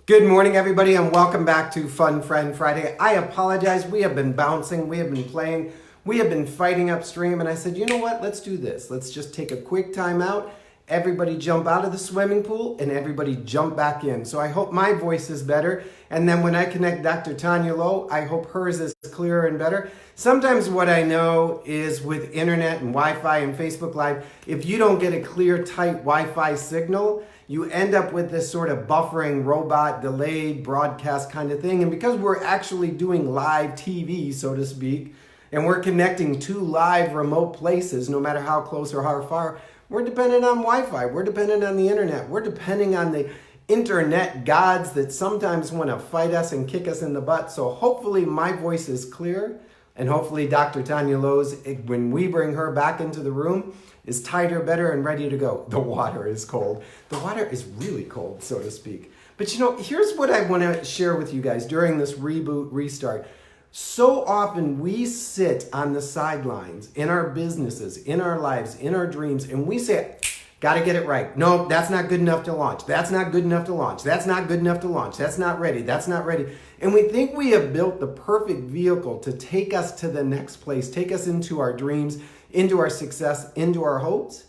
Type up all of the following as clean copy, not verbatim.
Good morning, everybody, and welcome back to Fun Friend Friday. I apologize. We have been bouncing, we have been playing, we have been fighting upstream, and I said, you know what? Let's do this. Let's just take a quick time out. Everybody jump out of the swimming pool, and everybody jump back in. So I hope my voice is better, and then when I connect Dr. Taunya Lowe, I hope hers is clearer and better. Sometimes what I know is with internet and Wi-Fi and Facebook Live, if you don't get a clear, tight Wi-Fi signal, you end up with this sort of buffering, robot, delayed broadcast kind of thing. And because we're actually doing live TV, so to speak, and we're connecting to live remote places, no matter how close or how far, we're dependent on Wi-Fi. We're dependent on the internet. We're depending on the internet gods that sometimes want to fight us and kick us in the butt. So hopefully my voice is clear. And hopefully Dr. Taunya Lowe's, when we bring her back into the room, is tighter, better, and ready to go. The water is cold. The water is really cold, so to speak. But you know, here's what I want to share with you guys during this reboot, restart. So often we sit on the sidelines in our businesses, in our lives, in our dreams, and we say, got to get it right. No, that's not good enough to launch. That's not good enough to launch. That's not good enough to launch. That's not ready. That's not ready. And we think we have built the perfect vehicle to take us to the next place, take us into our dreams, into our success, into our hopes.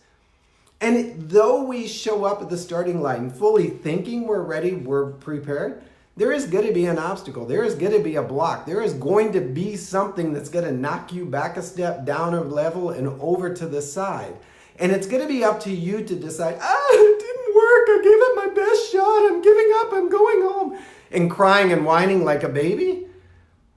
And though we show up at the starting line fully thinking we're ready, we're prepared, there is going to be an obstacle. There is going to be a block. There is going to be something that's going to knock you back a step, down a level, and over to the side. And it's going to be up to you to decide, it didn't work. I gave it my best shot. I'm giving up. I'm going home. And crying and whining like a baby.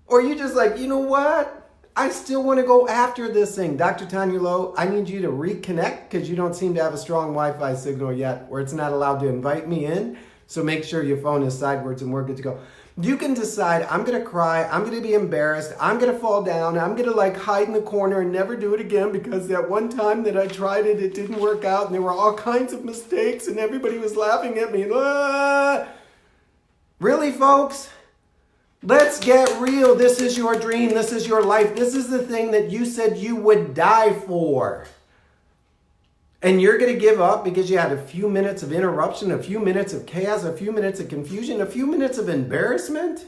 Or you just like, you know what? I still want to go after this thing. Dr. Taunya Lowe, I need you to reconnect because you don't seem to have a strong Wi-Fi signal yet where it's not allowed to invite me in. So make sure your phone is sideways and we're good to go. You can decide, I'm going to cry, I'm going to be embarrassed, I'm going to fall down, I'm going to like hide in the corner and never do it again because that one time that I tried it, it didn't work out and there were all kinds of mistakes and everybody was laughing at me. Really, folks? Let's get real. This is your dream. This is your life. This is the thing that you said you would die for. And you're going to give up because you had a few minutes of interruption, a few minutes of chaos, a few minutes of confusion, a few minutes of embarrassment?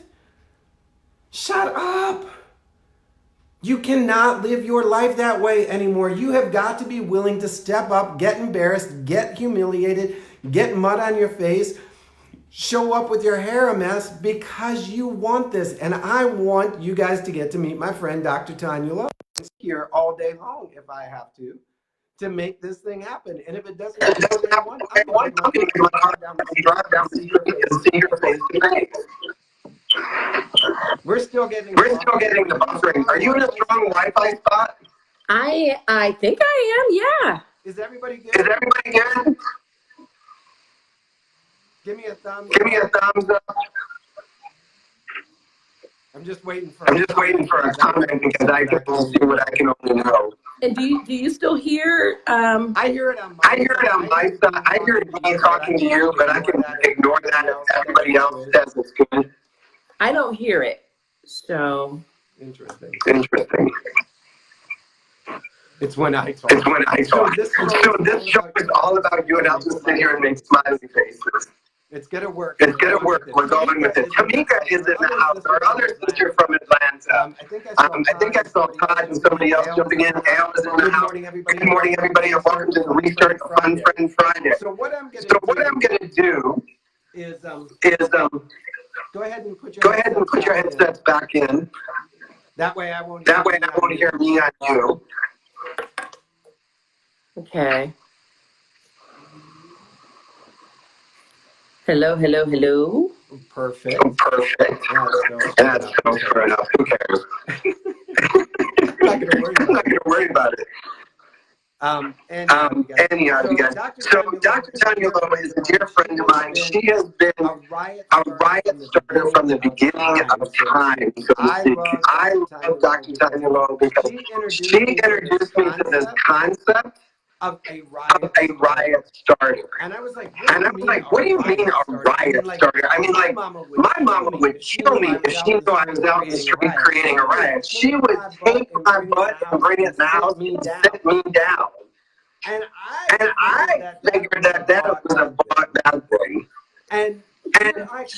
Shut up. You cannot live your life that way anymore. You have got to be willing to step up, get embarrassed, get humiliated, get mud on your face, show up with your hair a mess because you want this. And I want you guys to get to meet my friend, Dr. Taunya Lowe, here all day long if I have to make this thing happen. And if it doesn't happen, I'm going to get my car down and drive down and see your face today. We're still getting the buffering. Are you in a strong Wi-Fi spot? I think I am, yeah. Is everybody good? Give me a thumbs up. I'm just waiting for a comment because I can only see what I can only know. And do you still hear? I hear it on my side. I hear me talking to you, but I can ignore that if everybody else says it's good. I don't hear it. So interesting. It's when I talk. So this show is all about you, and I'll just sit here and make smiley faces. It's gonna work. We're going with it. Tamika is in the house. Our other sister from Atlanta. I think I saw Todd and somebody else jumping in. Al is in the house. Good morning, everybody, and welcome to the Restart Fun Friend Friday. So what I'm gonna do is go ahead and put your headsets back in. That way I won't hear me on you. okay. Hello. Perfect. That's so fair enough. Who cares? I'm not gonna worry about it. Anyhow, you guys. So Dr. Taunya Lowe is a dear friend of mine. She has been a Riot starter from the beginning of time. So I love Dr. Taunya Lowe because she introduced me to this concept of a riot starter. And I was like, what do you mean a riot starter? I mean, like, my mama would kill me if she knew I was out in the street creating a riot. She would take my butt and bring it in the house and sit me down. And I figured that was a bad thing. And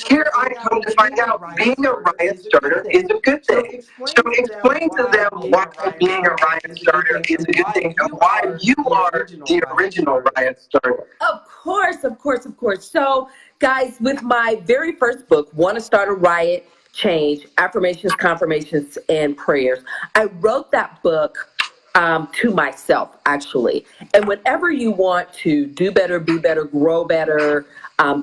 here I come to find out being a riot starter is a good thing. So explain to them why being a riot starter is a good thing and why you are the original riot starter. Of course, of course, of course. So, guys, with my very first book, Want to Start a Riot, Change, Affirmations, Confirmations, and Prayers, I wrote that book to myself, actually. And whenever you want to do better, be better, grow better,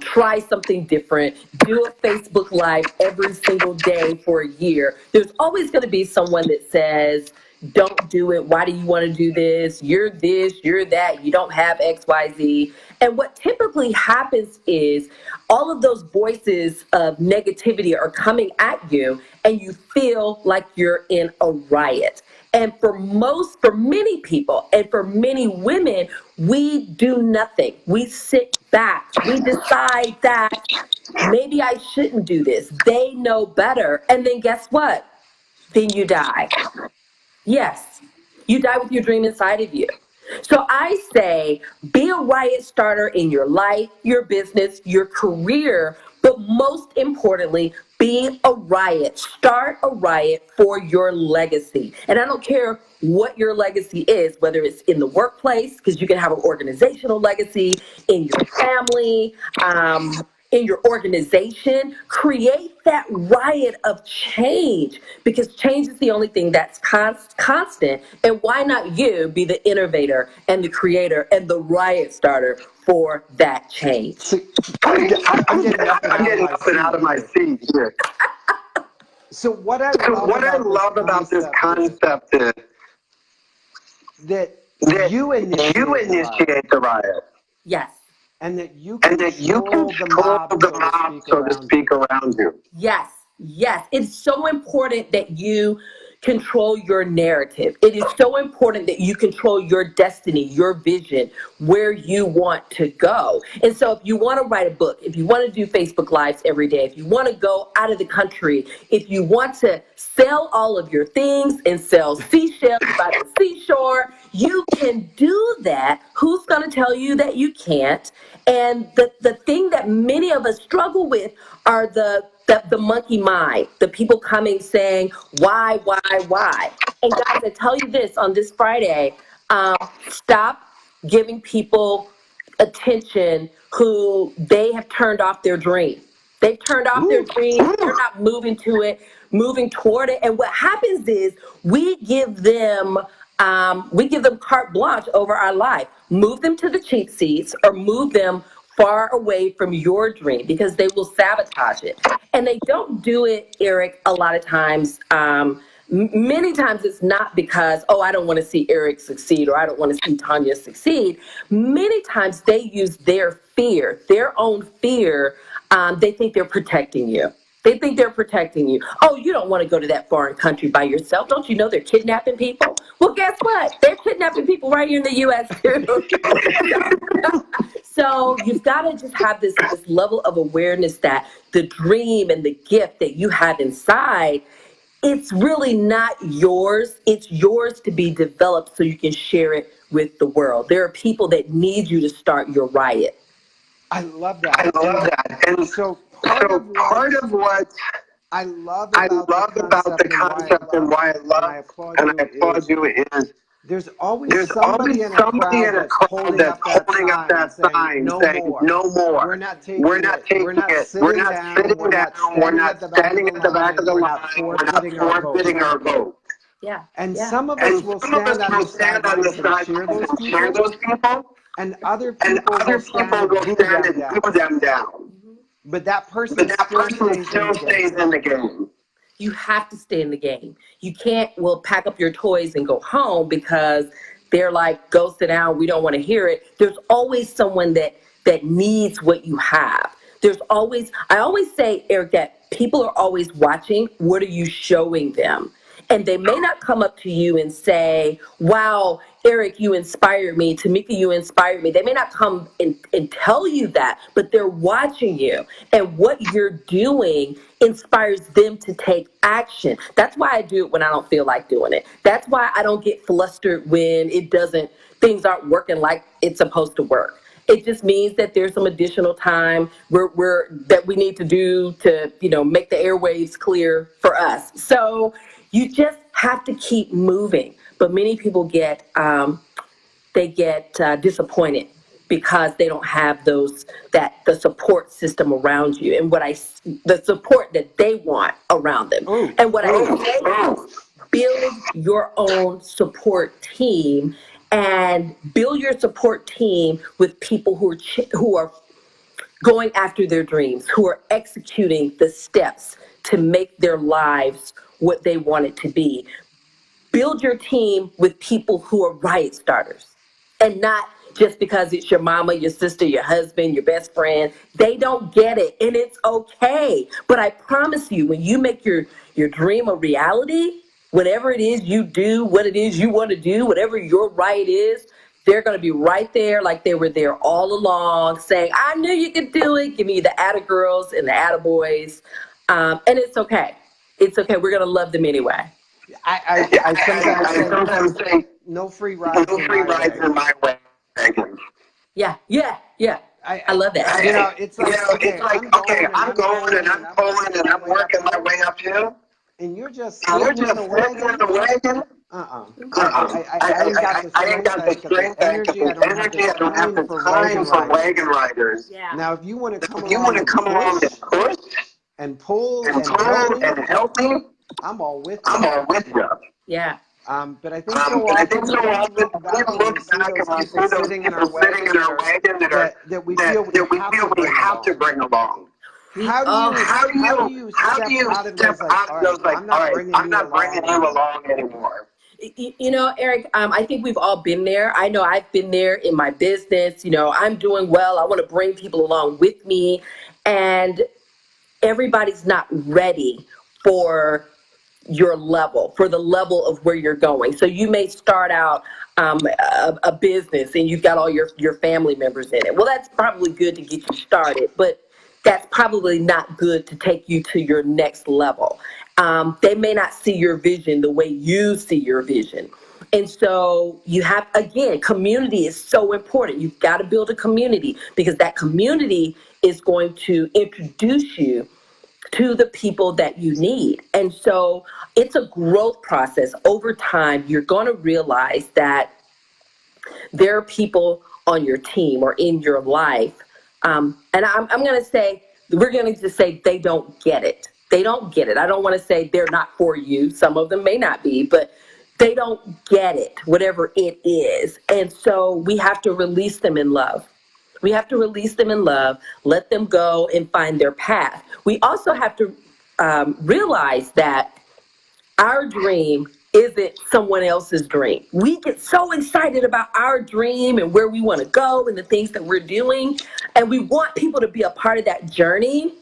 try something different, do a Facebook Live every single day for a year, there's always going to be someone that says, don't do it. Why do you want to do this? You're this, you're that. You don't have X, Y, Z. And what typically happens is all of those voices of negativity are coming at you and you feel like you're in a riot. And for many people and for many women, we do nothing. We sit back. We decide that maybe I shouldn't do this. They know better. And then guess what? Then you die. Yes, you die with your dream inside of you. So I say, be a riot starter in your life, your business, your career, but most importantly, be a riot. Start a riot for your legacy. And I don't care what your legacy is, whether it's in the workplace, because you can have an organizational legacy, in your family, in your organization. Create that riot of change, because change is the only thing that's constant. And why not you be the innovator and the creator and the riot starter for that change? I'm getting up and out of my seat here. So what I love about this concept is that you initiate the riot. Yes. And that you can control the mob, so to speak, around you. Yes, yes. It's so important that you control your narrative. It is so important that you control your destiny, your vision, where you want to go. And so if you want to write a book, if you want to do Facebook Lives every day, if you want to go out of the country, if you want to sell all of your things and sell seashells by the seashore, you can do that. Who's going to tell you that you can't? And the thing that many of us struggle with are the monkey mind, the people coming saying, why? And guys, I tell you this on this Friday, stop giving people attention who they have turned off their dream. They've turned off their dream. They're not moving toward it. And what happens is we give them carte blanche over our life. Move them to the cheap seats or move them far away from your dream, because they will sabotage it. And they don't do it, Eric, a lot of times. Many times it's not because, oh, I don't want to see Eric succeed or I don't want to see Taunya succeed. Many times they use their fear, their own fear. They think they're protecting you. They think they're protecting you. Oh, you don't want to go to that foreign country by yourself. Don't you know they're kidnapping people? Well, guess what? They're kidnapping people right here in the U.S. too. So you've got to just have this level of awareness that the dream and the gift that you have inside, it's really not yours. It's yours to be developed so you can share it with the world. There are people that need you to start your riot. I love that. And so part of what I love about the concept and why I love and I applaud you is there's always somebody in a crowd that's holding up that sign saying, no more. We're not taking it. We're not sitting down. We're not standing at the back of the line. We're not forfeiting our vote. Yeah. And some of us will stand on the sidelines and cheer those people. And other people will stand and do them down. But that person still stays in the game. You have to stay in the game. You can't, pack up your toys and go home because they're like, go sit down, we don't want to hear it. There's always someone that needs what you have. I always say, Eric, that people are always watching. What are you showing them? And they may not come up to you and say, wow, Eric, you inspired me. Tamika, you inspired me. They may not come and tell you that, but they're watching you. And what you're doing inspires them to take action. That's why I do it when I don't feel like doing it. That's why I don't get flustered when things aren't working like it's supposed to work. It just means that there's some additional time that we need to do to, make the airwaves clear for us. So you just have to keep moving. But many people get disappointed because they don't have the support system around you, and the support that they want around them. And what I say, build your own support team, and build your support team with people who are going after their dreams, who are executing the steps to make their lives what they want it to be. Build your team with people who are Riot starters, and not just because it's your mama, your sister, your husband, your best friend. They don't get it, and it's okay. But I promise you, when you make your dream a reality, whatever it is you do, what it is you want to do, whatever your right is, they're going to be right there like they were there all along, saying, I knew you could do it. Give me the atta girls and the atta boys. And it's okay. It's okay. We're going to love them anyway. I sometimes say, no free rides in my way. Yeah. I love that. It's like, okay, I'm going and I'm pulling and I'm working my way uphill. And you're just sitting in the wagon. I ain't got the strength, energy. I don't have the time for wagon riders. Yeah. Now, if you want to come along and push and pull and help me, I'm all with you. Yeah. But I think so often we look back and we see those sitting in our wagon that we feel we have to bring along. How do you step out of those, like, all right, I'm not bringing you along anymore? Eric, I think we've all been there. I know I've been there in my business. I'm doing well. I want to bring people along with me. And everybody's not ready for your level, for the level of where you're going. So you may start out a business and you've got all your family members in it. Well, that's probably good to get you started, but that's probably not good to take you to your next level. They may not see your vision the way you see your vision. And so you have, again, community is so important. You've got to build a community, because that community is going to introduce you to the people that you need. And so it's a growth process. Over time, you're going to realize that there are people on your team or in your life. And I'm going to say, we're going to just say they don't get it. They don't get it. I don't want to say they're not for you. Some of them may not be, but they don't get it, whatever it is. And so we have to release them in love. We have to release them in love, let them go and find their path. We also have to realize that our dream isn't someone else's dream. We get so excited about our dream and where we want to go and the things that we're doing, and we want people to be a part of that journey.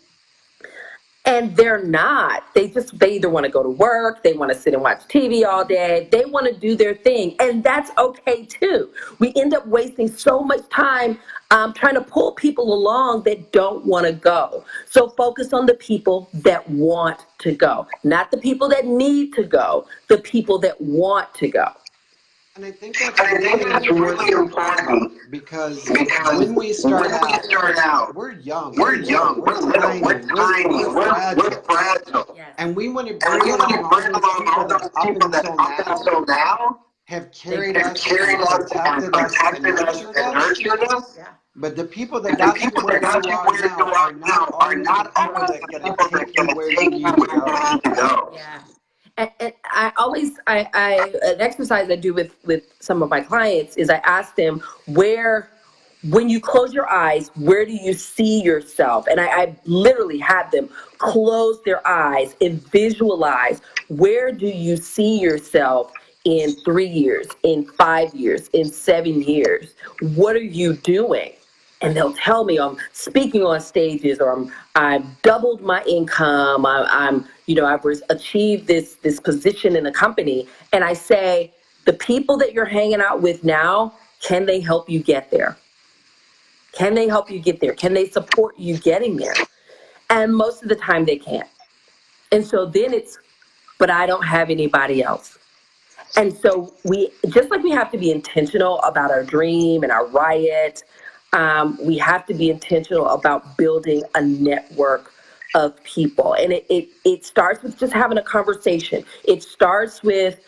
And they're not. They either want to go to work, they want to sit and watch TV all day, they want to do their thing, and that's okay too. We end up wasting so much time trying to pull people along that don't want to go. So focus on the people that want to go, not the people that need to go, the people that want to go. And I think that's really important, because when we start out, we're young, we're tiny, we're fragile. Yes. And we want to bring along all those people that up until now have carried us, protected us, and nurtured us. Yeah. But the people that got you where you are now are not people that are going to take you where you need to go. Yeah. And I always, an exercise I do with some of my clients is I ask them, when you close your eyes, where do you see yourself? And I literally have them close their eyes and visualize, where do you see yourself in 3 years, in 5 years, in 7 years? What are you doing? And they'll tell me, I'm speaking on stages, or I've doubled my income, I've achieved this position in the company. And I say, the people that you're hanging out with now, can they help you get there? Can they help you get there? Can they support you getting there? And most of the time they can't. And so then but I don't have anybody else. And so just like we have to be intentional about our dream and our riot, We have to be intentional about building a network of people. And it starts with just having a conversation. It starts with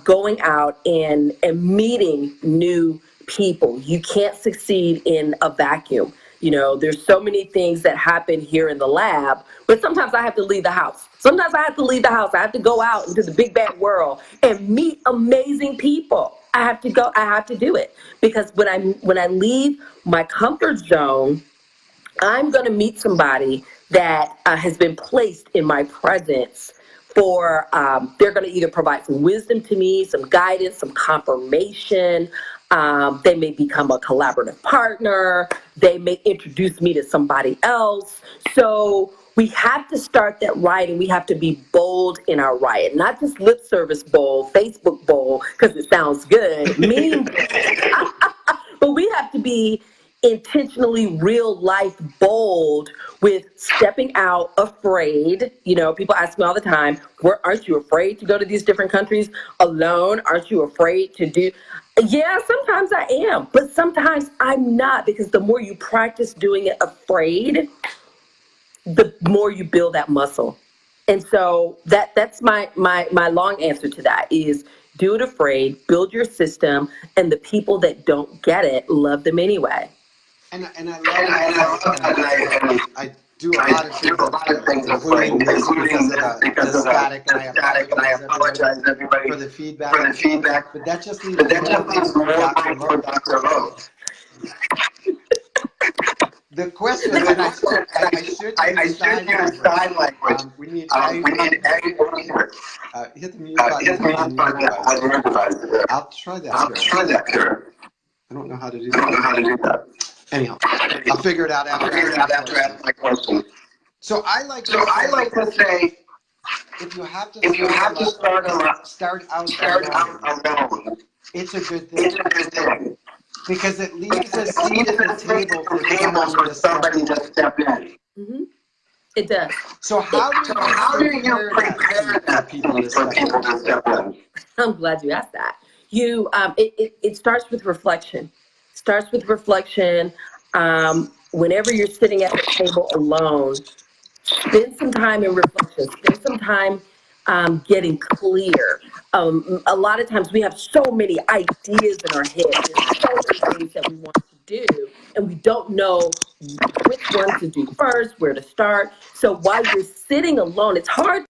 going out and meeting new people. You can't succeed in a vacuum. There's so many things that happen here in the lab, but sometimes I have to leave the house. Sometimes I have to leave the house. I have to go out into the big bad world and meet amazing people. I have to do it, because when I leave my comfort zone, I'm going to meet somebody that has been placed in my presence for, they're going to either provide some wisdom to me, some guidance, some confirmation. They may become a collaborative partner. They may introduce me to somebody else. So we have to start that right, and we have to be bold in our riot, not just lip service bold, Facebook bold, because it sounds good, meme bold. But we have to be intentionally real life bold with stepping out afraid. People ask me all the time, aren't you afraid to go to these different countries alone? Aren't you afraid to do? Yeah, sometimes I am, but sometimes I'm not, because the more you practice doing it afraid, the more you build that muscle. And so that's my long answer to that is do it afraid, build your system, and the people that don't get it, love them anyway. And I love that. I do a lot of things, including this because of the static, and I apologize everybody for the feedback. But that just leaves more time for Dr. Lowe. The question, and I should use sign language. We need A or here. Hit the mute button on your device. I'll try that here. I don't know how to do that. Anyhow, I'll figure it out after I ask my question. So I like to say, if you have to start out alone, it's a good thing. Because it leaves a seat at the table for somebody to step in. Mm-hmm. It does. So how do you prepare that people to step in? I'm glad you asked that. It starts with reflection. Whenever you're sitting at the table alone, spend some time in reflection. Spend some time getting clear. A lot of times we have so many ideas in our head. There's so many things that we want to do, and we don't know which one to do first, where to start. So while you're sitting alone, it's hard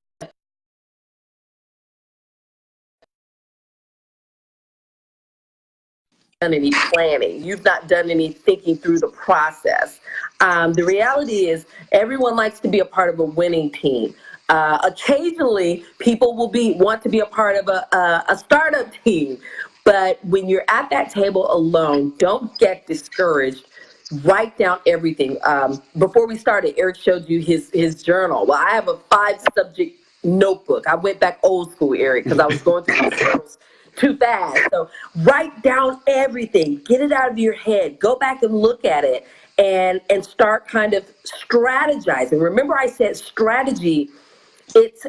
done any planning. You've not done any thinking through the process. The reality is everyone likes to be a part of a winning team. Occasionally, people will want to be a part of a startup team. But when you're at that table alone, don't get discouraged. Write down everything. Before we started, Eric showed you his journal. Well, I have a 5-subject notebook. I went back old school, Eric, because I was going through these journals too fast. So write down everything, get it out of your head, go back and look at it, and start kind of strategizing. Remember, I said strategy. It's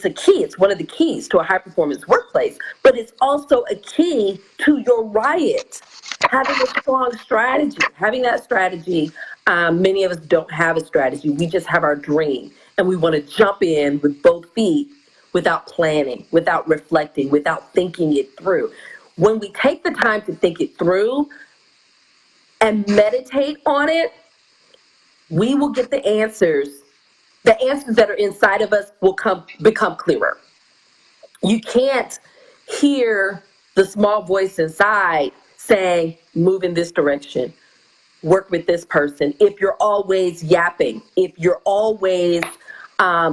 a key. It's one of the keys to a high performance workplace, but it's also a key to your riot. Having a strong strategy, having that strategy. Many of us don't have a strategy. We just have our dream, and we want to jump in with both feet without planning, without reflecting, without thinking it through. When we take the time to think it through and meditate on it, we will get the answers. The answers that are inside of us will become clearer. You can't hear the small voice inside saying, move in this direction, work with this person, if you're always yapping, if you're always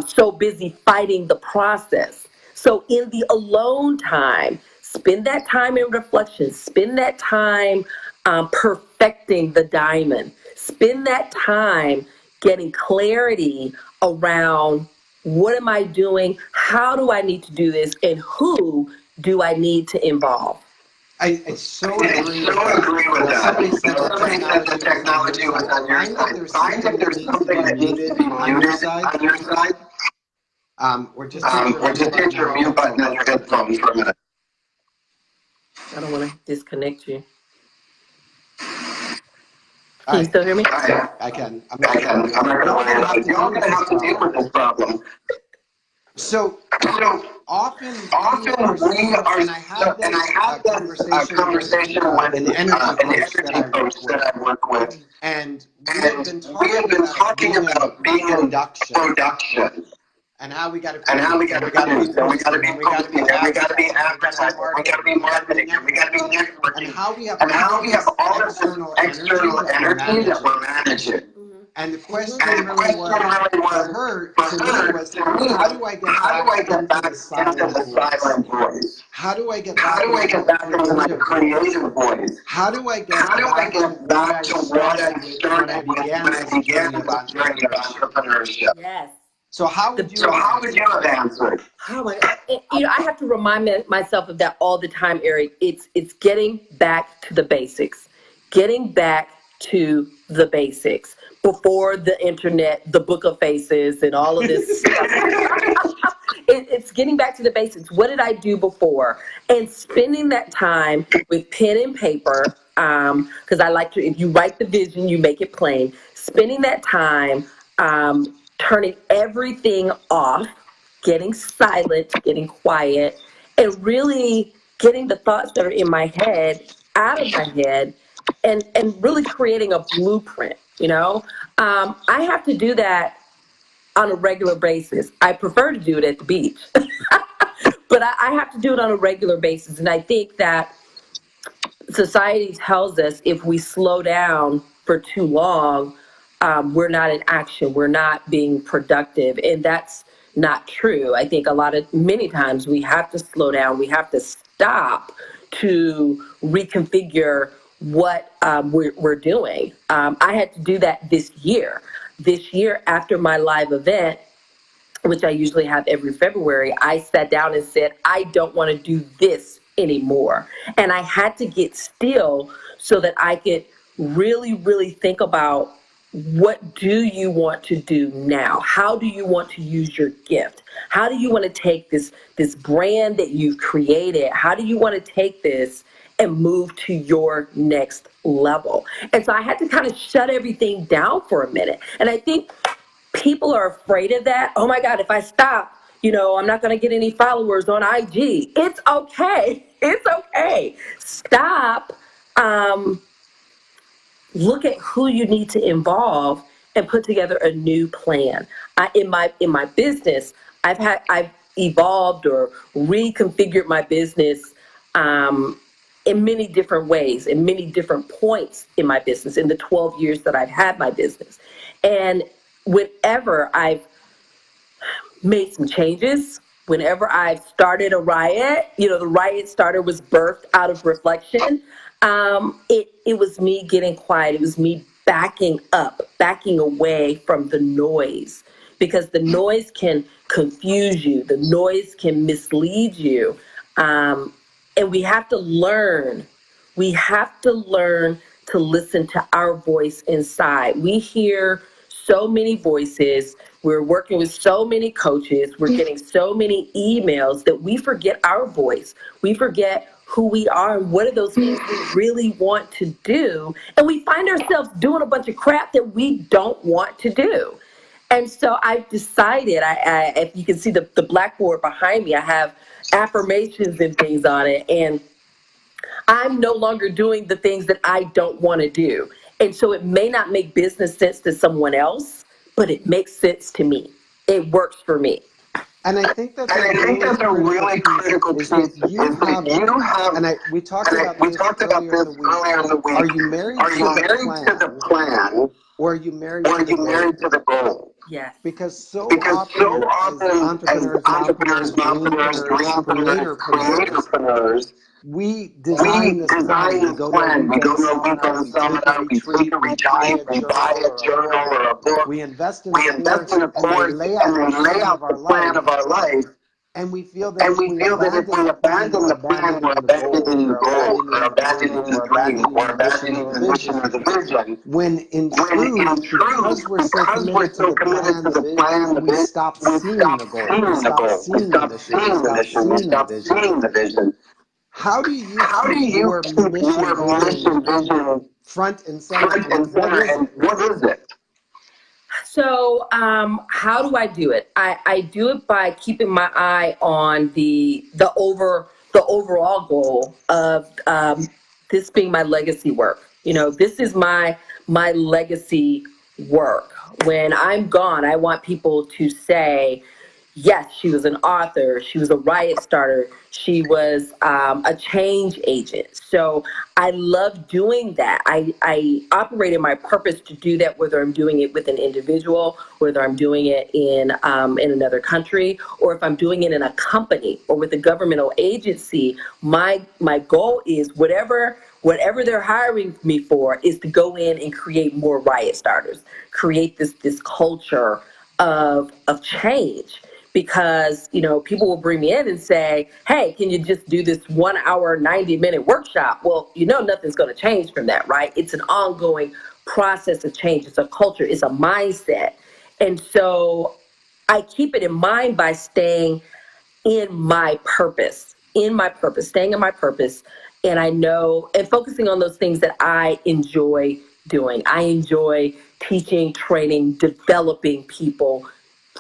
so busy fighting the process. So in the alone time, spend that time in reflection, spend that time perfecting the diamond, spend that time getting clarity around what am I doing, how do I need to do this, and who do I need to involve. I so agree with that. Somebody said the technology was on your side. Find if there's something that needs to be muted on your side. Or just hit your mute button on your headphones for a minute. I don't want to disconnect you. Can you still hear me? I can. I'm not going to You're all going to have to deal with this problem. So often we are and I have this conversation with an energy coach that I work with, and we have been talking about being in production. And how we got to be marketing, we got to be networking, and how we have all this external energy that we're managing. And the question really was, for her, how do I get back into the silent voice? How do I get back into my creative voice? How do I get back to what I started when I began this journey of entrepreneurship? Yes. So how would you have answered? Oh my God. I have to remind myself of that all the time, Eric. It's getting back to the basics. Getting back to the basics. Before the internet, the book of faces, and all of this stuff. It's getting back to the basics. What did I do before? And spending that time with pen and paper, because I like to, if you write the vision, you make it plain. Spending that time turning everything off, getting silent, getting quiet, and really getting the thoughts that are in my head out of my head, and really creating a blueprint. I have to do that on a regular basis. I prefer to do it at the beach, but I have to do it on a regular basis. And I think that society tells us if we slow down for too long, we're not in action, we're not being productive. And that's not true. I think many times we have to slow down, we have to stop to reconfigure what we're doing. I had to do that this year. This year, after my live event, which I usually have every February, I sat down and said, I don't want to do this anymore. And I had to get still so that I could really, really think about, what do you want to do now? How do you want to use your gift? How do you want to take this brand that you've created? How do you want to take this and move to your next level? And so I had to kind of shut everything down for a minute. And I think people are afraid of that. Oh my God, if I stop, I'm not going to get any followers on IG. It's okay. It's okay. Stop. Look at who you need to involve and put together a new plan. In my business, I've evolved or reconfigured my business in many different ways, in many different points in my business, in the 12 years that I've had my business. And whenever I've made some changes, whenever I've started a Riot, the Riot starter was birthed out of reflection. It was me getting quiet. It was me backing up, backing away from the noise, because the noise can confuse you. The noise can mislead you. And we have to learn. We have to learn to listen to our voice inside. We hear so many voices. We're working with so many coaches. We're getting so many emails that we forget our voice. We forget who we are and what are those things we really want to do. And we find ourselves doing a bunch of crap that we don't want to do. And so I've decided, if you can see the blackboard behind me, I have affirmations and things on it. And I'm no longer doing the things that I don't want to do. And so it may not make business sense to someone else, but it makes sense to me. It works for me. And I think that's a really critical piece. You have, and we talked about this earlier in the week. Are you married to the plan, or are you married to the goal? Yes. Because so often as entrepreneurs, creatorpreneurs, we design this plan. We go to a weekend, we take a retreat, we buy a journal or a book. We invest in a course, and we lay out the plan of our life. And we feel that if we abandon the plan, we're abandoning the goal, or abandoning the dream, or abandoning the mission or the vision. When in truth, because we're so committed to the plan, we stop seeing the goal, we stop seeing the mission, we stop seeing the vision. How do you keep your mission vision front and center. What is it? So, how do I do it? I do it by keeping my eye on the overall goal of this being my legacy work. You know, this is my legacy work. When I'm gone, I want people to say, yes, she was an author. She was a riot starter. She was a change agent. So I love doing that. I operate in my purpose to do that, whether I'm doing it with an individual, whether I'm doing it in another country, or if I'm doing it in a company or with a governmental agency. My goal is whatever they're hiring me for is to go in and create more riot starters, create this culture of change. Because, you know, people will bring me in and say, hey, can you just do this 1 hour, 90-minute workshop? Well, you know, nothing's going to change from that, right? It's an ongoing process of change. It's a culture. It's a mindset. And so I keep it in mind by staying in my purpose, staying in my purpose. And I know, and focusing on those things that I enjoy doing. I enjoy teaching, training, developing people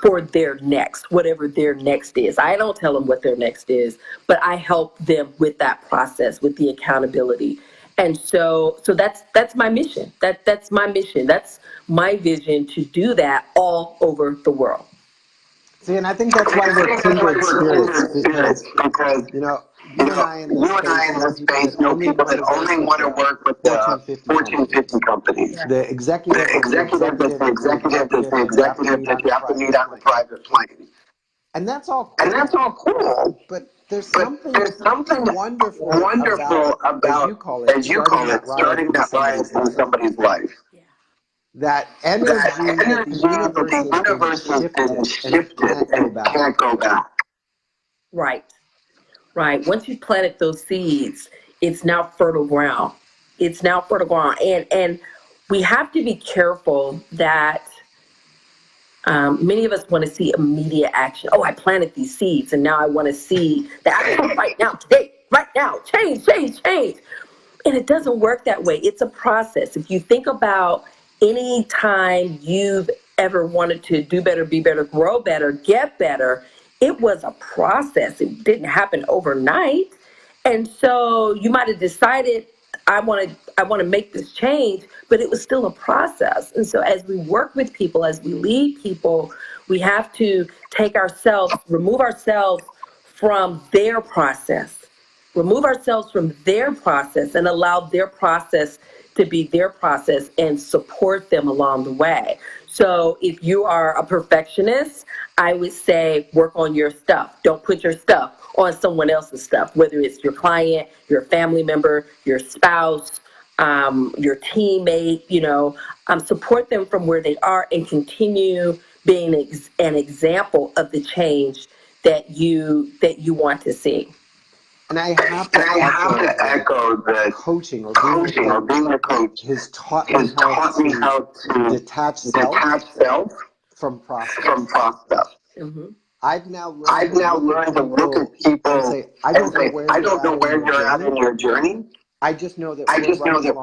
for their next, whatever their next is. I don't tell them what their next is, but I help them with that process, with the accountability. And so that's my mission. That's my mission. That's my vision, to do that all over the world. See, and I think that's why we're kindred spirits, because, you know, you and I in this space know people that only want to work with the Fortune 50 companies. Yeah. The executive that's the executive that you have to meet on a private plane. And that's all cool. But there's something wonderful about, as you call it, starting that riot in somebody's life. Yeah. That energy that the universe has been shifted and can't go back. Right. Once you planted those seeds, it's now fertile ground. And we have to be careful that many of us want to see immediate action. Oh, I planted these seeds, and now I want to see the action right now, today, right now, change. And it doesn't work that way. It's a process. If you think about any time you've ever wanted to do better, be better, grow better, get better, it was a process. It didn't happen overnight. And so you might have decided, I want to make this change, but it was still a process. And so as we work with people, as we lead people, we have to remove ourselves from their process, and allow their process to be their process and support them along the way. So if you are a perfectionist, I would say work on your stuff. Don't put your stuff on someone else's stuff, whether it's your client, your family member, your spouse, your teammate, support them from where they are and continue being an example of the change that you want to see. And I have to echo that coaching or being a coach has taught me how to detach self from process. Mm-hmm. I've now learned to look at people and say, I don't know where you're at in your journey. I just know that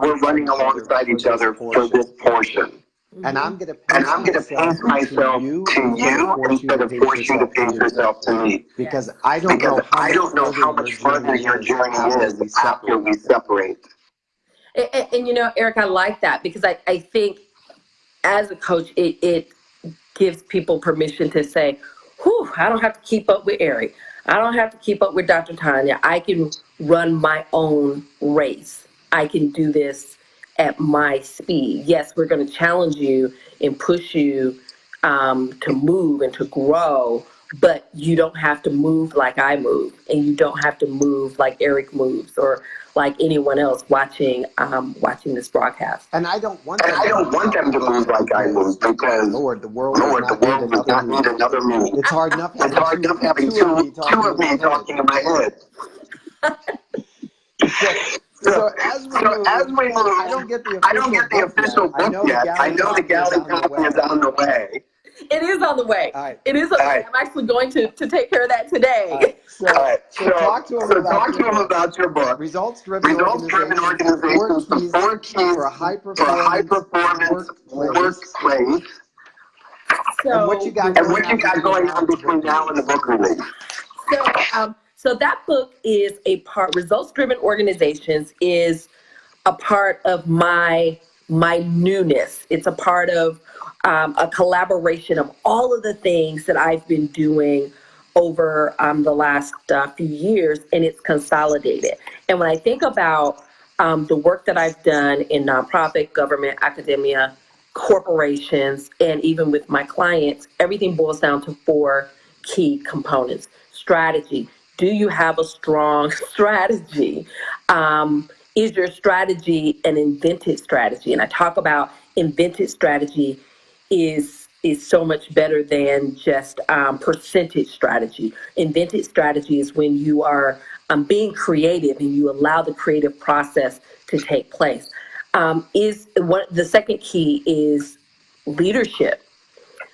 we're running alongside each other for this portion. And I'm going to pace myself to you instead of force you to pace yourself to me. Because I don't know how much further your journey is after we separate. And Eric, I like that, because I think as a coach, it gives people permission to say, whew, I don't have to keep up with Eric. I don't have to keep up with Dr. Taunya. I can run my own race. I can do this at my speed. Yes, we're going to challenge you and push you to move and to grow, but you don't have to move like I move, and you don't have to move like Eric moves, or like anyone else watching this broadcast. And I don't want them to move like I move, because Lord, the world does not need another me. It's hard enough having two of me talking in my head. So as we move, I don't get the official book yet. I know the galley copy is on the way. It is on the way. All right. It is on the way. I'm actually going to take care of that today. All right. So, so talk to him about your book. Results-driven organizations, the four keys for a high-performance workplace. So, and what you got going on between now and the book release. So that book is a part, results-driven organizations is a part of my newness. It's a part of a collaboration of all of the things that I've been doing over the last few years, and it's consolidated. And when I think about the work that I've done in nonprofit, government, academia, corporations, and even with my clients, everything boils down to four key components. Strategy. Do you have a strong strategy? Is your strategy an invented strategy? And I talk about invented strategy is so much better than just percentage strategy. Invented strategy is when you are being creative and you allow the creative process to take place. The second key is leadership.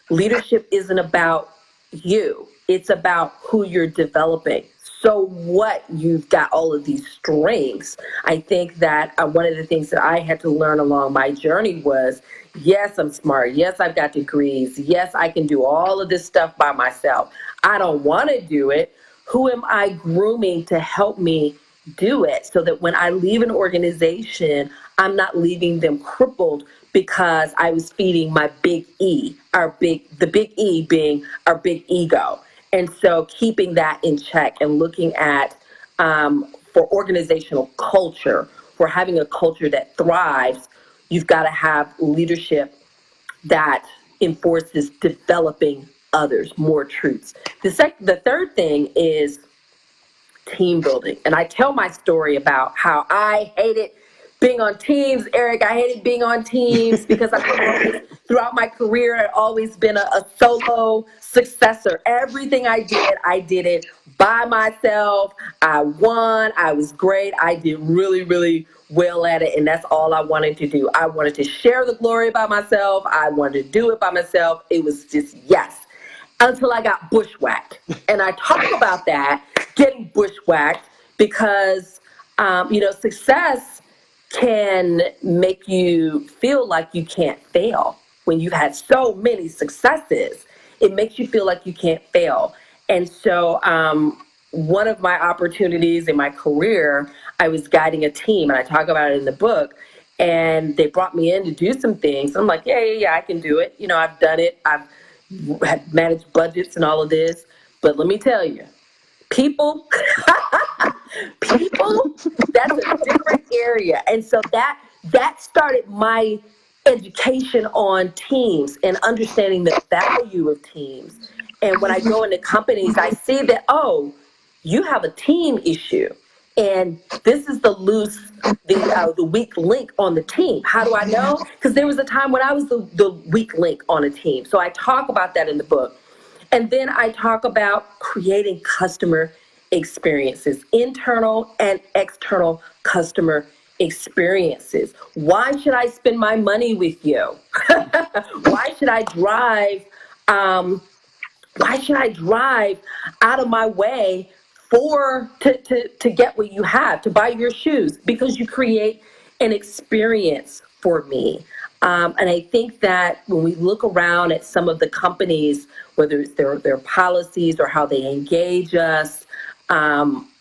Leadership isn't about you. It's about who you're developing. So what, you've got all of these strengths. I think that one of the things that I had to learn along my journey was, yes, I'm smart. Yes, I've got degrees. Yes, I can do all of this stuff by myself. I don't want to do it. Who am I grooming to help me do it so that when I leave an organization, I'm not leaving them crippled because I was feeding my big E, the big E being our big ego. And so keeping that in check and looking at, for organizational culture, for having a culture that thrives, you've got to have leadership that enforces developing others, more troops. The third thing is team building. And I tell my story about how I hated being on teams. Eric, I hated being on teams because throughout my career, I'd always been a solo successor. Everything I did it by myself. I won. I was great. I did really, really well at it. And that's all I wanted to do. I wanted to share the glory by myself. I wanted to do it by myself. It was just, yes. Until I got bushwhacked. And I talk about that, getting bushwhacked, because, success can make you feel like you can't fail. When you've had so many successes, it makes you feel like you can't fail. And so one of my opportunities in my career, I was guiding a team, and I talk about it in the book, and they brought me in to do some things. I'm like, yeah, I can do it. I've done it. I've managed budgets and all of this. But let me tell you, people, that's a different area. And so that started my education on teams and understanding the value of teams. And when I go into companies, I see that, oh, you have a team issue. And this is the weak link on the team. How do I know? Because there was a time when I was the weak link on a team. So I talk about that in the book. And then I talk about creating customer experiences, internal and external customer experiences. Why should I spend my money with you? Why should I drive out of my way to get what you have, to buy your shoes? Because you create an experience for me. And I think that when we look around at some of the companies, whether it's their policies or how they engage us,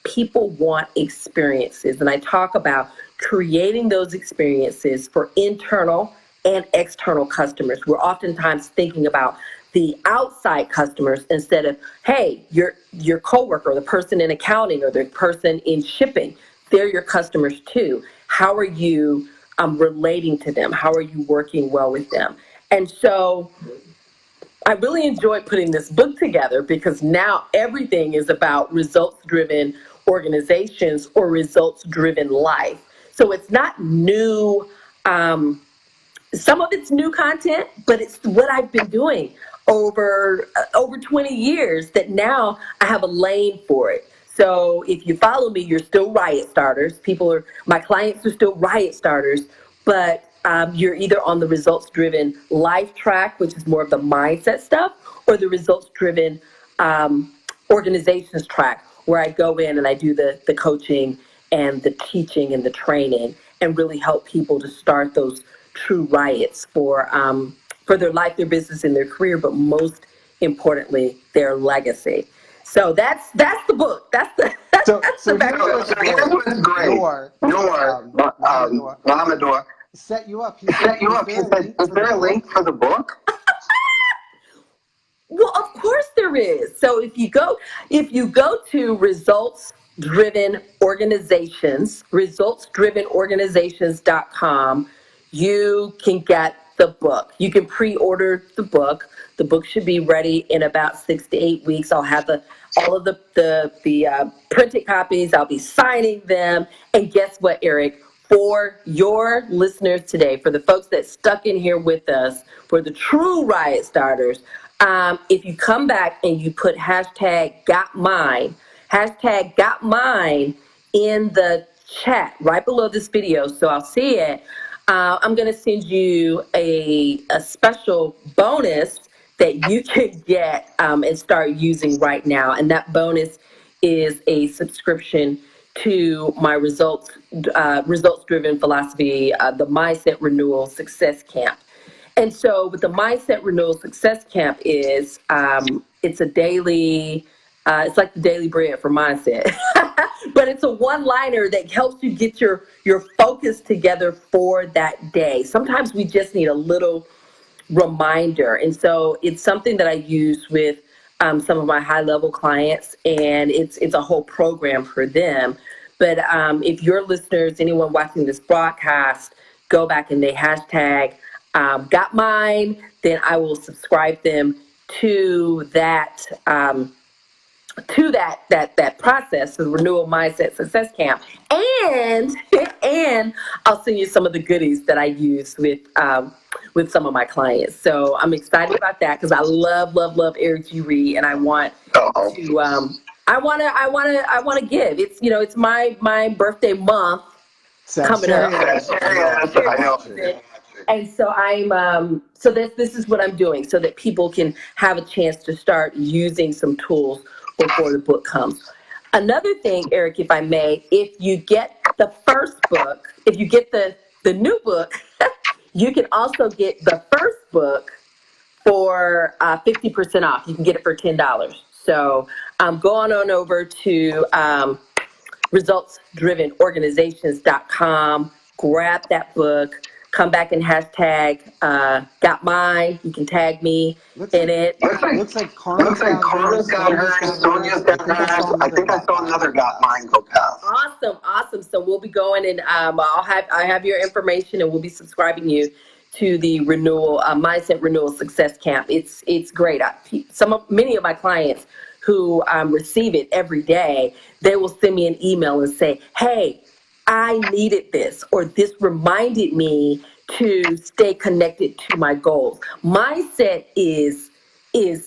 people want experiences. And I talk about creating those experiences for internal and external customers. We're oftentimes thinking about the outside customers instead of, hey, your coworker, the person in accounting or the person in shipping, they're your customers too. How are you relating to them? How are you working well with them? And so I really enjoyed putting this book together because now everything is about results-driven organizations or results-driven life. So it's not new. Some of it's new content, but it's what I've been doing over 20 years that now I have a lane for it. So if you follow me, you're still Riot starters. My clients are still Riot starters, but you're either on the results-driven life track, which is more of the mindset stuff, or the results-driven organizations track, where I go in and I do the coaching and the teaching and the training and really help people to start those true riots for their life, their business, and their career, but most importantly, their legacy. So that's the book. That's the So Here's what's great. Mohammed set you up. He said, is there a link for the book? Well, of course there is. So if you go to resultsdrivenorganizations.com, you can get the book. You can pre-order the book. The book should be ready in about 6 to 8 weeks. I'll have all of the printed copies. I'll be signing them. And guess what, Eric? For your listeners today, for the folks that stuck in here with us, for the true Riot starters, if you come back and you put hashtag got mine in the chat right below this video, so I'll see it, I'm going to send you a special bonus that you can get and start using right now. And that bonus is a subscription to my results-driven philosophy, the Mindset Renewal Success Camp. And so with the Mindset Renewal Success Camp it's a daily, it's like the daily bread for mindset, but it's a one-liner that helps you get your focus together for that day. Sometimes we just need a little reminder. And so it's something that I use with some of my high-level clients, and it's a whole program for them. But if your listeners, anyone watching this broadcast, go back and they hashtag got mine, then I will subscribe them to that process, the Renewal Mindset Success Camp, and I'll send you some of the goodies that I use with some of my clients. So I'm excited about that because I love Eric G Reid, and I want to I want to give. It's my birthday month coming up. And so this is what I'm doing so that people can have a chance to start using some tools before the book comes. Another thing, Eric, if I may, if you get the first book, if you get the new book, you can also get the first book for 50% off. You can get it for $10. So go on over to resultsdrivenorganizations.com, grab that book. Come back and hashtag got mine. You can tag me in it. Looks like Carmen's got hers. Tanya's got hers. I think I saw another got mine go past. Awesome. So we'll be going, and I have your information, and we'll be subscribing you to the Mindset Renewal Success Camp. It's great. Many of my clients who receive it every day, they will send me an email and say, "Hey, I needed this," or "This reminded me to stay connected to my goals." Mindset is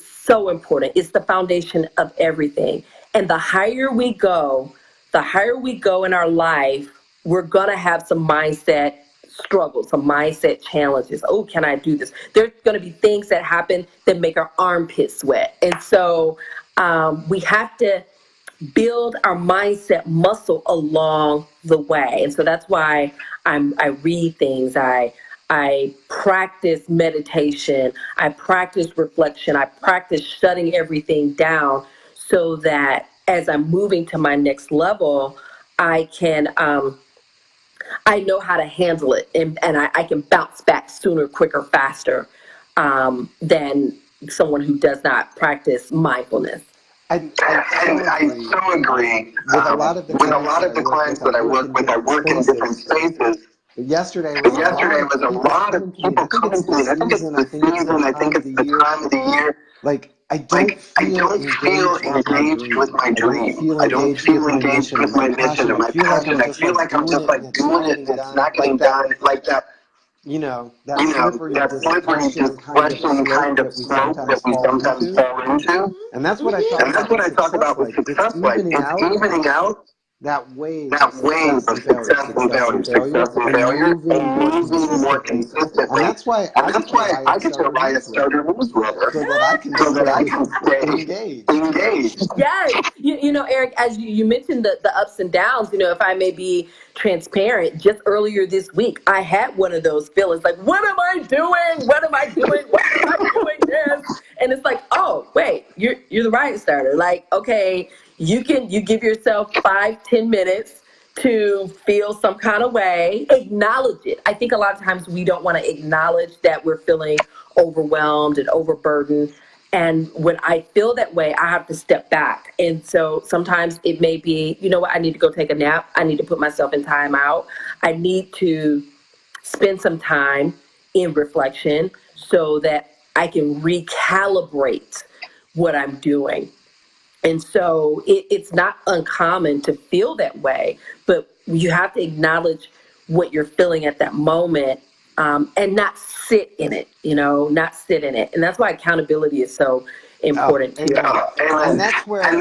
so important. It's the foundation of everything. And the higher we go in our life, we're going to have some mindset struggles, some mindset challenges. Oh, can I do this? There's going to be things that happen that make our armpits sweat. And so we have to build our mindset muscle along the way. And so that's why I read things. I practice meditation. I practice reflection. I practice shutting everything down so that as I'm moving to my next level, I can, I know how to handle it, and I can bounce back sooner, quicker, faster than someone who does not practice mindfulness. I so agree. With a lot of the clients that I work with, I work in different spaces. Yesterday was a lot of people coming to me. I think it's the season. I think it's the time of the year. I don't feel engaged with my dream. I don't feel engaged with my mission and my passion. I feel like I'm just doing it and it's not getting done like that. That slippery depression kind of slope that we sometimes fall into. And that's what I talk about with success. It's evening out that wave that of wave of success and failure, and moving more consistently. And that's why I get to Riot Starter newsletter so that I can stay engaged. Yes. You know, Eric, as you mentioned the ups and downs, you know, if I may be transparent, just earlier this week, I had one of those feelings like, what am I doing? What am I doing? Why am I doing this? And it's like, oh, wait, you're the Riot Starter. Like, okay, you give yourself 5-10 minutes to feel some kind of way, acknowledge it. I think a lot of times we don't want to acknowledge that we're feeling overwhelmed and overburdened. And when I feel that way, I have to step back. And so sometimes it may be, you know what, I need to go take a nap. I need to put myself in timeout. I need to spend some time in reflection so that I can recalibrate what I'm doing. And so it's not uncommon to feel that way, but you have to acknowledge what you're feeling at that moment, and not sit in it, not sit in it. And that's why accountability is so important too. And that's where I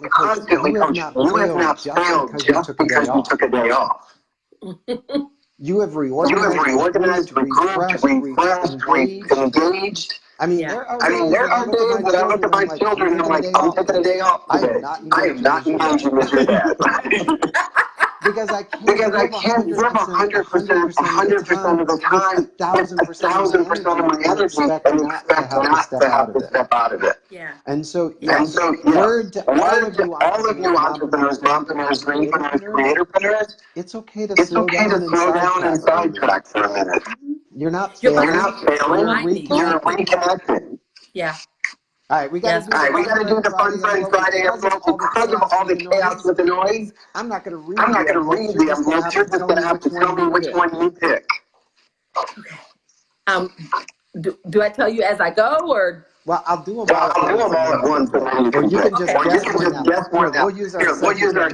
constantly coach, you have not failed just because you took a day off. You have reorganized, regrouped, refreshed, engaged. I mean, there are days that I look at my children and I'm like, I'm taking a day off today. I am not engaging with your dad. Because I can't give 100% of the time, 1,000% of my energy, and expect not to have to step out of it. Yeah. And so, word to all of you entrepreneurs, mompreneurs, greenpreneurs, creatorpreneurs, it's okay to slow down and sidetrack for a minute. You're not failing. You're reconnecting. Yeah. All right, we got to do the Fun Friend Friday because of all the chaos with the noise. I'm not going to read the envelopes. You're just going to have to tell me which one you pick. Okay. Do I tell you as I go, or? Well, I'll do them all at once. Or you can just guess one. We'll use our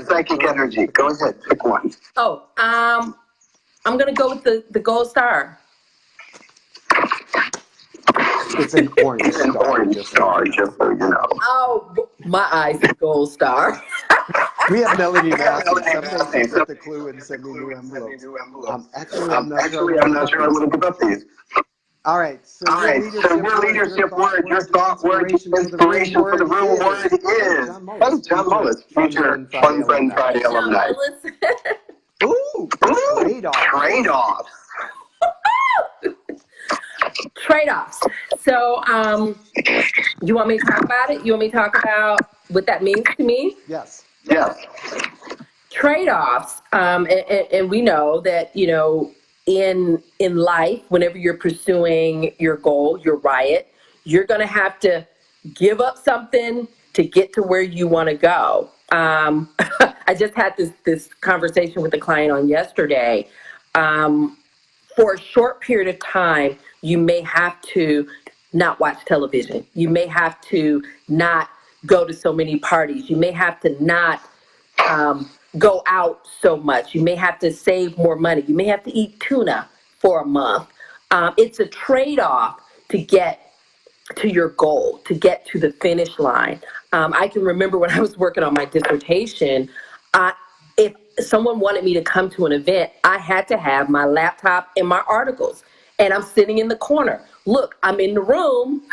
psychic energy. Go ahead, pick one. Oh, I'm going to go with the gold star. It's an orange star, just so you know. Oh, my eyes, gold star. We have Melody now. Someday put the clue and send me new envelopes. Actually, I'm not sure I would have give up these. All right, so your leadership word, your thought word, inspiration for the room word is John Mullis, future Fun Friend Friday alumni. Ooh, trade-offs. Trade-offs. So, you want me to talk about it? You want me to talk about what that means to me? Yes. Trade-offs, and we know that, in life, whenever you're pursuing your goal, your Riot, you're going to have to give up something to get to where you want to go. I just had this conversation with a client on yesterday. For a short period of time, you may have to not watch television. You may have to not go to so many parties. You may have to not go out so much. You may have to save more money. You may have to eat tuna for a month. It's a trade-off to get to your goal, to get to the finish line. I can remember when I was working on my dissertation, if someone wanted me to come to an event, I had to have my laptop and my articles. And I'm sitting in the corner. Look, I'm in the room,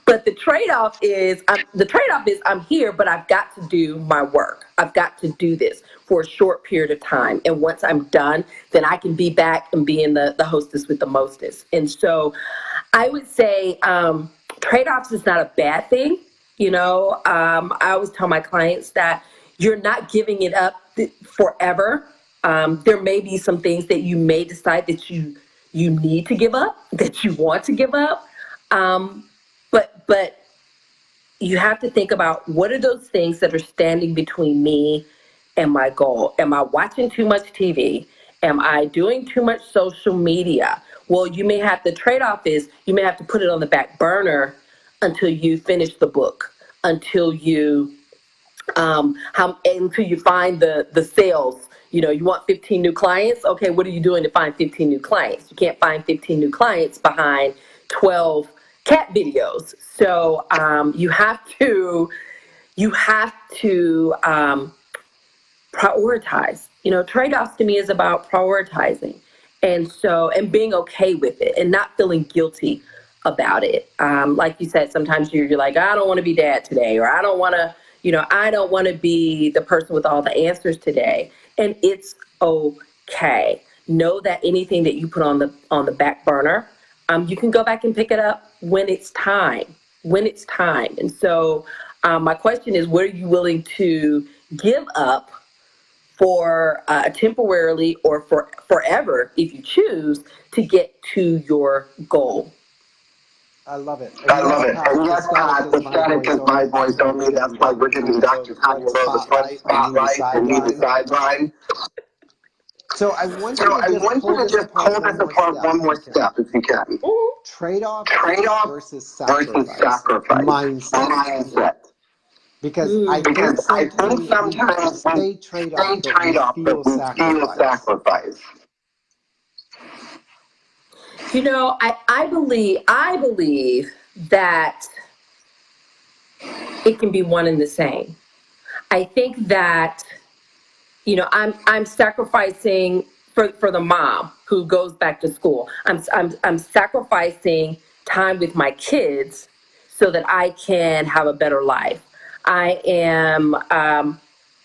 but the trade-off is I'm here, but I've got to do my work. I've got to do this for a short period of time. And once I'm done, then I can be back and be in the hostess with the mostest. And so I would say trade-offs is not a bad thing. I always tell my clients that you're not giving it up forever. There may be some things that you may decide that you need to give up, that you want to give up. But you have to think about what are those things that are standing between me and my goal. Am I watching too much TV? Am I doing too much social media? Well, the trade-off is you may have to put it on the back burner until you finish the book, until you find the sales. You want 15 new clients. Okay, what are you doing to find 15 new clients? You can't find 15 new clients behind 12 cat videos. So you have you have to prioritize. Trade-offs to me is about prioritizing. And being okay with it and not feeling guilty about it. Like you said, sometimes you're like, I don't want to be dad today, or I don't want to be the person with all the answers today. And it's okay. Know that anything that you put on the back burner, you can go back and pick it up when it's time. And so my question is, what are you willing to give up for temporarily or for forever, if you choose, to get to your goal? I love it. I love it. And yes, Pat, the static is my voice only. That's why we're giving Dr. Taunya Lowe the front spotlight and me the sideline. So I want you to just pull this apart one more step, if you can. Trade-off versus sacrifice. Mindset. Because I think sometimes we say trade-off, but we feel sacrifice. I believe that it can be one and the same. I think that, I'm sacrificing for the mom who goes back to school. I'm sacrificing time with my kids so that I can have a better life. I am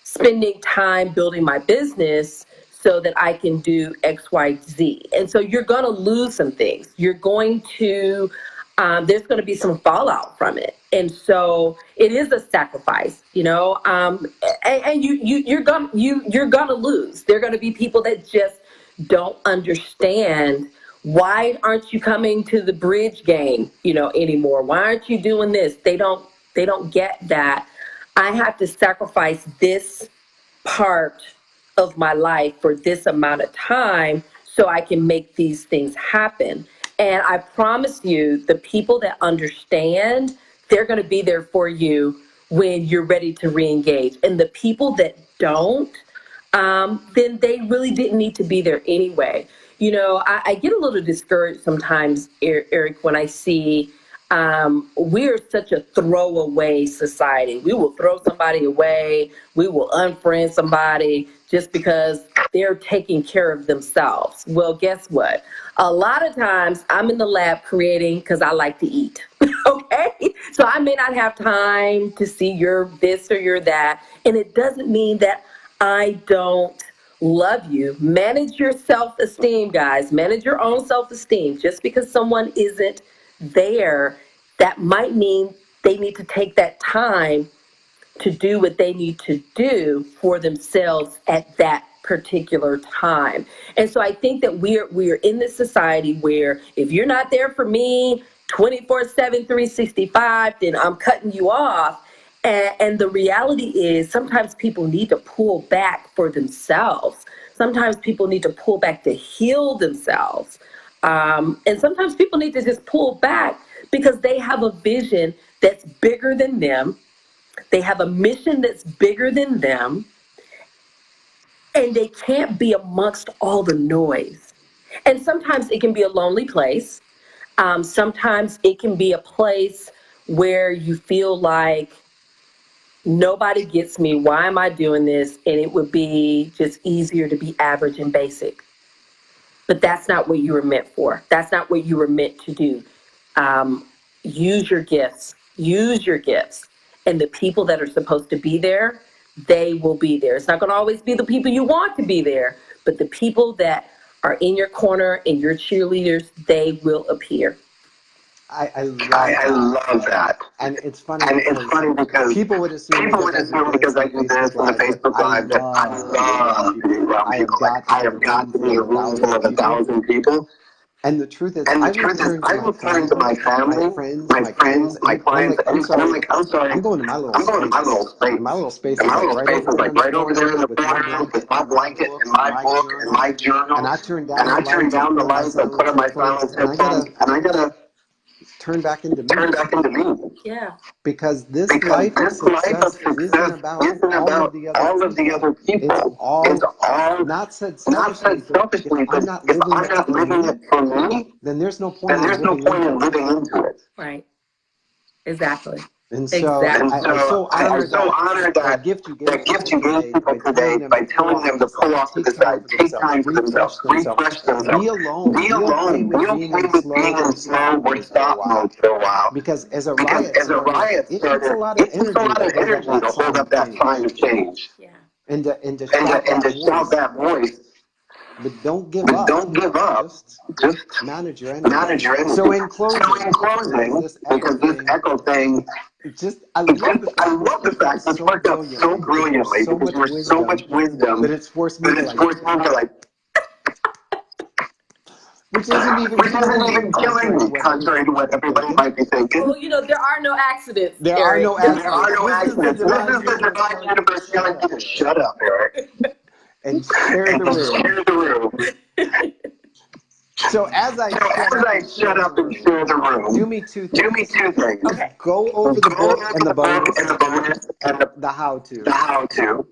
spending time building my business so that I can do X, Y, Z. And so you're going to lose some things. You're going to, there's going to be some fallout from it. And so it is a sacrifice, and you're going to lose. There are going to be people that just don't understand, why aren't you coming to the bridge game, anymore? Why aren't you doing this? They don't get that I have to sacrifice this part of my life for this amount of time so I can make these things happen. And I promise you, the people that understand, they're going to be there for you when you're ready to re-engage. And the people that don't, then they really didn't need to be there anyway. I get a little discouraged sometimes, Eric, when I see we're such a throwaway society. We will throw somebody away. We will unfriend somebody just because they're taking care of themselves. Well, guess what? A lot of times I'm in the lab creating because I like to eat. Okay? So I may not have time to see your this or your that. And it doesn't mean that I don't love you. Manage your self-esteem, guys. Manage your own self-esteem. Just because someone isn't there, that might mean they need to take that time to do what they need to do for themselves at that particular time. And so I think that we're in this society where if you're not there for me 24/7, 365, then I'm cutting you off. And the reality is sometimes people need to pull back for themselves. Sometimes people need to pull back to heal themselves. And sometimes people need to just pull back because they have a vision that's bigger than them. They have a mission that's bigger than them. And they can't be amongst all the noise. And sometimes it can be a lonely place. Sometimes it can be a place where you feel like nobody gets me. Why am I doing this? And it would be just easier to be average and basic. But that's not what you were meant for. That's not what you were meant to do. Use your gifts. Use your gifts. And the people that are supposed to be there, they will be there. It's not going to always be the people you want to be there, but the people that are in your corner and your cheerleaders, they will appear. I love that. And it's funny because people would assume because I do this on the Facebook Live that I love being around people. I have got to be in a room full of 1,000 people. And the truth is, I return to my family, my friends, my clients, and I'm like, I'm sorry, I'm going to my little space. My little space is like right over there in the corner with my blanket and my book and my journal. And I turn down the lights, I put on my silence headphones, and I gotta turn back into me. Yeah. Because this life of success isn't about all of the other people. It's all not said selfishly, but if I'm not living it for me, then there's no point in living into it. Right. Exactly. And so Exactly. I'm so honored that gift you gave people today by telling them to pull off to the side, take time for themselves, refresh themselves, be alone, be okay with being in slow or stop mode for a while. Because as a riot starter, it takes a lot of energy to hold up that sign of change. Yeah. And to shout that voice. But don't give up. Just manage your energy. So in closing, because this echo thing, I love the fact that it's worked out so brilliantly because there's so much wisdom But it's forced me to like, which isn't even killing me, contrary to what everybody might be thinking. Well, there are no accidents. There are no accidents. This is the divine universe telling me to shut up, Eric. And share the room. So as I shut up and share the room, do me two things. Okay. Go over the book and the bonus and the how-to.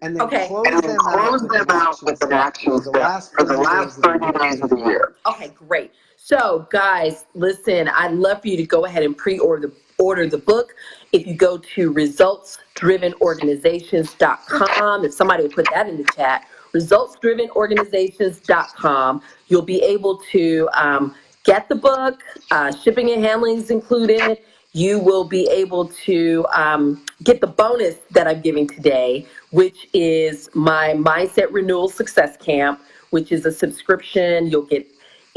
And then close them out with an action step for the last 30 days of the year. Okay, great. So, guys, listen, I'd love for you to go ahead and pre-order the book. If you go to resultsdrivenorganizations.com, if somebody would put that in the chat, resultsdrivenorganizations.com, you'll be able to get the book. Shipping and handling is included. You will be able to get the bonus that I'm giving today, which is my Mindset Renewal Success Camp, which is a subscription. You'll get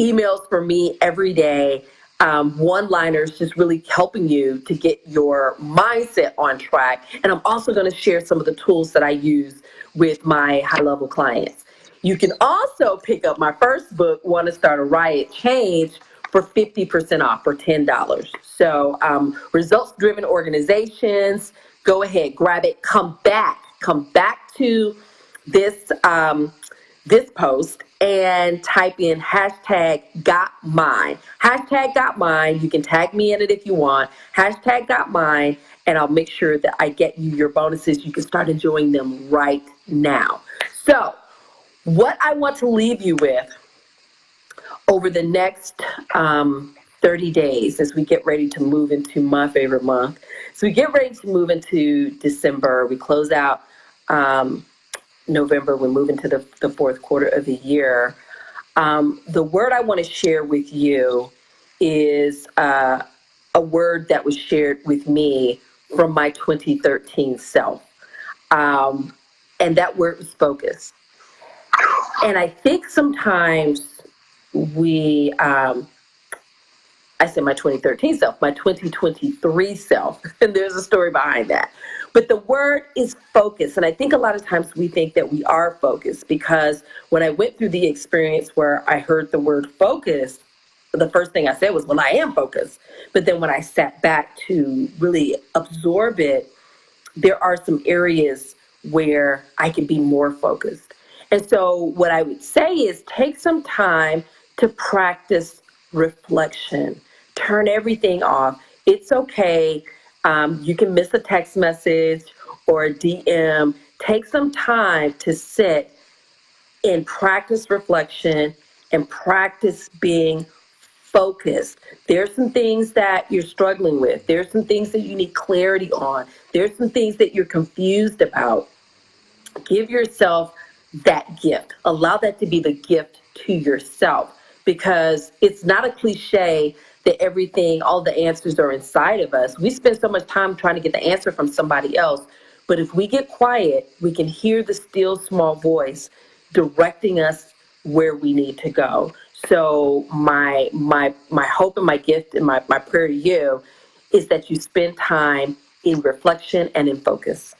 emails from me every day, one-liners just really helping you to get your mindset on track. And I'm also going to share some of the tools that I use with my high-level clients. You can also pick up my first book, Want to Start a Riot Change, for 50% off for $10. So results-driven organizations, go ahead, grab it, come back to this post and type in #GotMine. #GotMine. You can tag me in it if you want. #GotMine, and I'll make sure that I get you your bonuses. You can start enjoying them right now. So, what I want to leave you with over the next 30 days as we get ready to move into my favorite month. So we get ready to move into December. We close out November. We move into the fourth quarter of the year. The word I want to share with you is a word that was shared with me from my 2013 self. And that word was focus. And I think sometimes we, I said my 2013 self, my 2023 self, and there's a story behind that. But the word is focus. And I think a lot of times we think that we are focused, because when I went through the experience where I heard the word focus, the first thing I said was, well, I am focused. But then when I sat back to really absorb it, there are some areas where I can be more focused. And so what I would say is take some time to practice reflection. Turn everything off. It's okay. You can miss a text message or a DM. Take some time to sit and practice reflection and practice being focused. There's some things that you're struggling with. There's some things that you need clarity on. There's some things that you're confused about. Give yourself that gift. Allow that to be the gift to yourself, because it's not a cliche that everything, all the answers are inside of us. We spend so much time trying to get the answer from somebody else. But if we get quiet, we can hear the still small voice directing us where we need to go. So my hope and my gift and my prayer to you is that you spend time in reflection and in focus.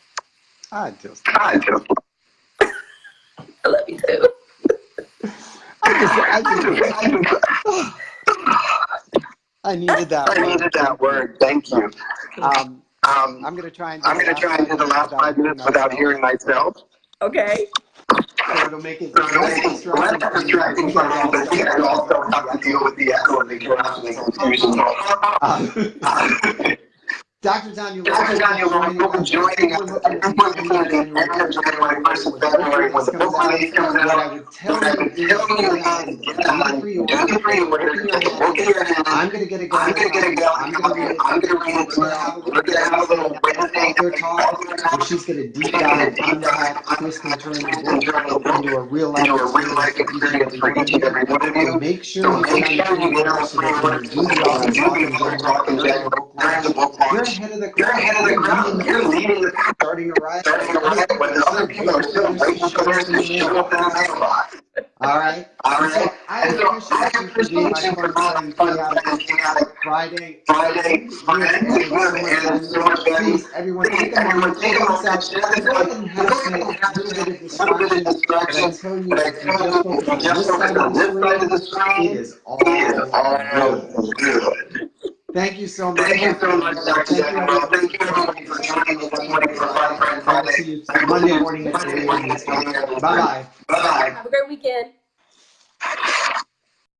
I love you too. I needed that word. Thank you. I'm gonna try and do the last 5 minutes without hearing myself. Okay. So it'll make it less distracting, but I also have to deal with the echo and the confusion. Dr. Taunya, we'll be joining us. I think we're looking at the end of January, 1st of February, when the book release comes out. What I would tell you is do the pre-order, get the book in your hand. I'm going to get a gal. I'm going to read it. We're going to have a little Wednesday author talk, where she's going to deep dive, unpack, twist and turn the book into a real life experience for each and every one of you. So make sure you get on the pre-order so that when you do the author talk in January, during the book launch, you're ahead of the crowd. You're leading the crowd. Starting a riot when other people are still waiting for theirs to show up in the mailbox. All right. So I appreciate you for being my fun, chaotic Friday. Please, everyone, take a moment, check this out. Go ahead and have a little bit of distraction. But I tell you, if you just focus on this side of the screen, it is all good. Thank you so much. Thank you, everyone, for joining for Friday. See you Monday morning at 8 a.m. Bye-bye. Have a great weekend.